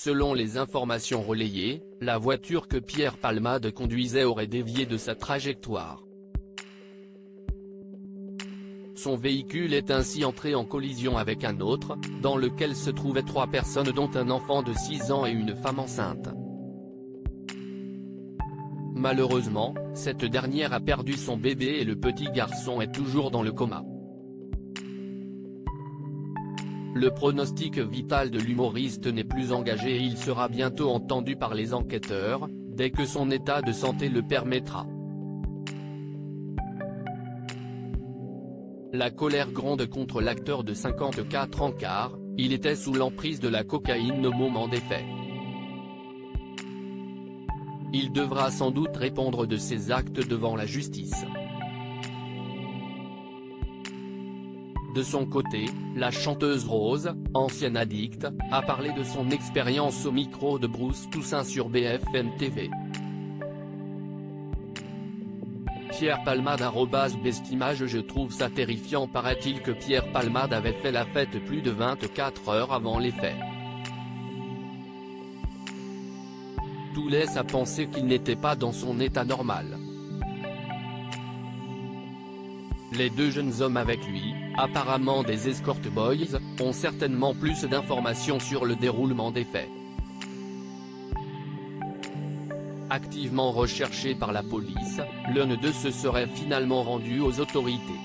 Selon les informations relayées, la voiture que Pierre Palmade conduisait aurait dévié de sa trajectoire. Son véhicule est ainsi entré en collision avec un autre, dans lequel se trouvaient 3 personnes dont un enfant de 6 ans et une femme enceinte. Malheureusement, cette dernière a perdu son bébé et le petit garçon est toujours dans le coma. Le pronostic vital de l'humoriste n'est plus engagé et il sera bientôt entendu par les enquêteurs, dès que son état de santé le permettra. La colère gronde contre l'acteur de 54 ans car, il était sous l'emprise de la cocaïne au moment des faits. Il devra sans doute répondre de ses actes devant la justice. De son côté, la chanteuse Rose, ancienne addicte, a parlé de son expérience au micro de Bruce Toussaint sur BFM TV. Pierre Palmade @bestimage Je trouve ça terrifiant. Paraît-il que Pierre Palmade avait fait la fête plus de 24 heures avant les faits. Tout laisse à penser qu'il n'était pas dans son état normal. Les 2 jeunes hommes avec lui, apparemment des escort boys, ont certainement plus d'informations sur le déroulement des faits. Activement recherché par la police, l'un d'eux se serait finalement rendu aux autorités.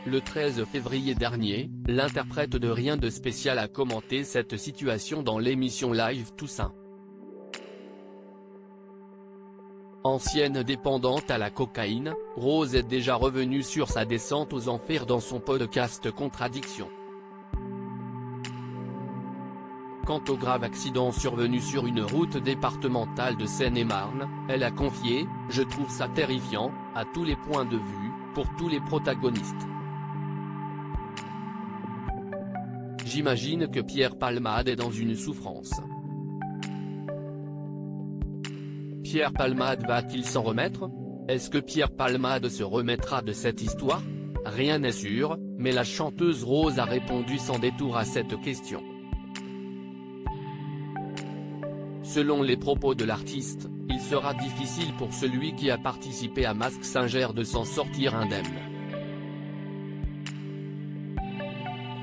Le 13 février dernier, l'interprète de Rien de spécial a commenté cette situation dans l'émission Live Toussaint. Ancienne dépendante à la cocaïne, Rose est déjà revenue sur sa descente aux enfers dans son podcast Contradiction. Quant au grave accident survenu sur une route départementale de Seine-et-Marne, elle a confié « Je trouve ça terrifiant, à tous les points de vue, pour tous les protagonistes. J'imagine que Pierre Palmade est dans une souffrance. Pierre Palmade va-t-il s'en remettre? Est-ce que Pierre Palmade se remettra de cette histoire? Rien n'est sûr, mais la chanteuse Rose a répondu sans détour à cette question. Selon les propos de l'artiste, il sera difficile pour celui qui a participé à Mask Singer de s'en sortir indemne.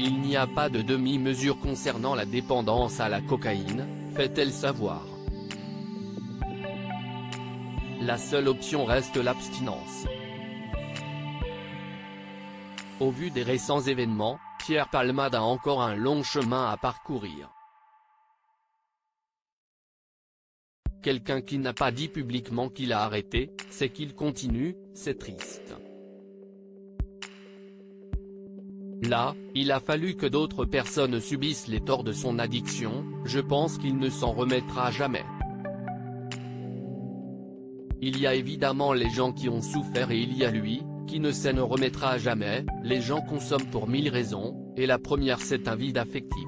Il n'y a pas de demi-mesure concernant la dépendance à la cocaïne, fait-elle savoir. La seule option reste l'abstinence. Au vu des récents événements, Pierre Palmade a encore un long chemin à parcourir. Quelqu'un qui n'a pas dit publiquement qu'il a arrêté, c'est qu'il continue, c'est triste. Là, il a fallu que d'autres personnes subissent les torts de son addiction, je pense qu'il ne s'en remettra jamais. Il y a évidemment les gens qui ont souffert et il y a lui, qui ne s'en remettra jamais. Les gens consomment pour 1000 raisons, et la première c'est un vide affectif.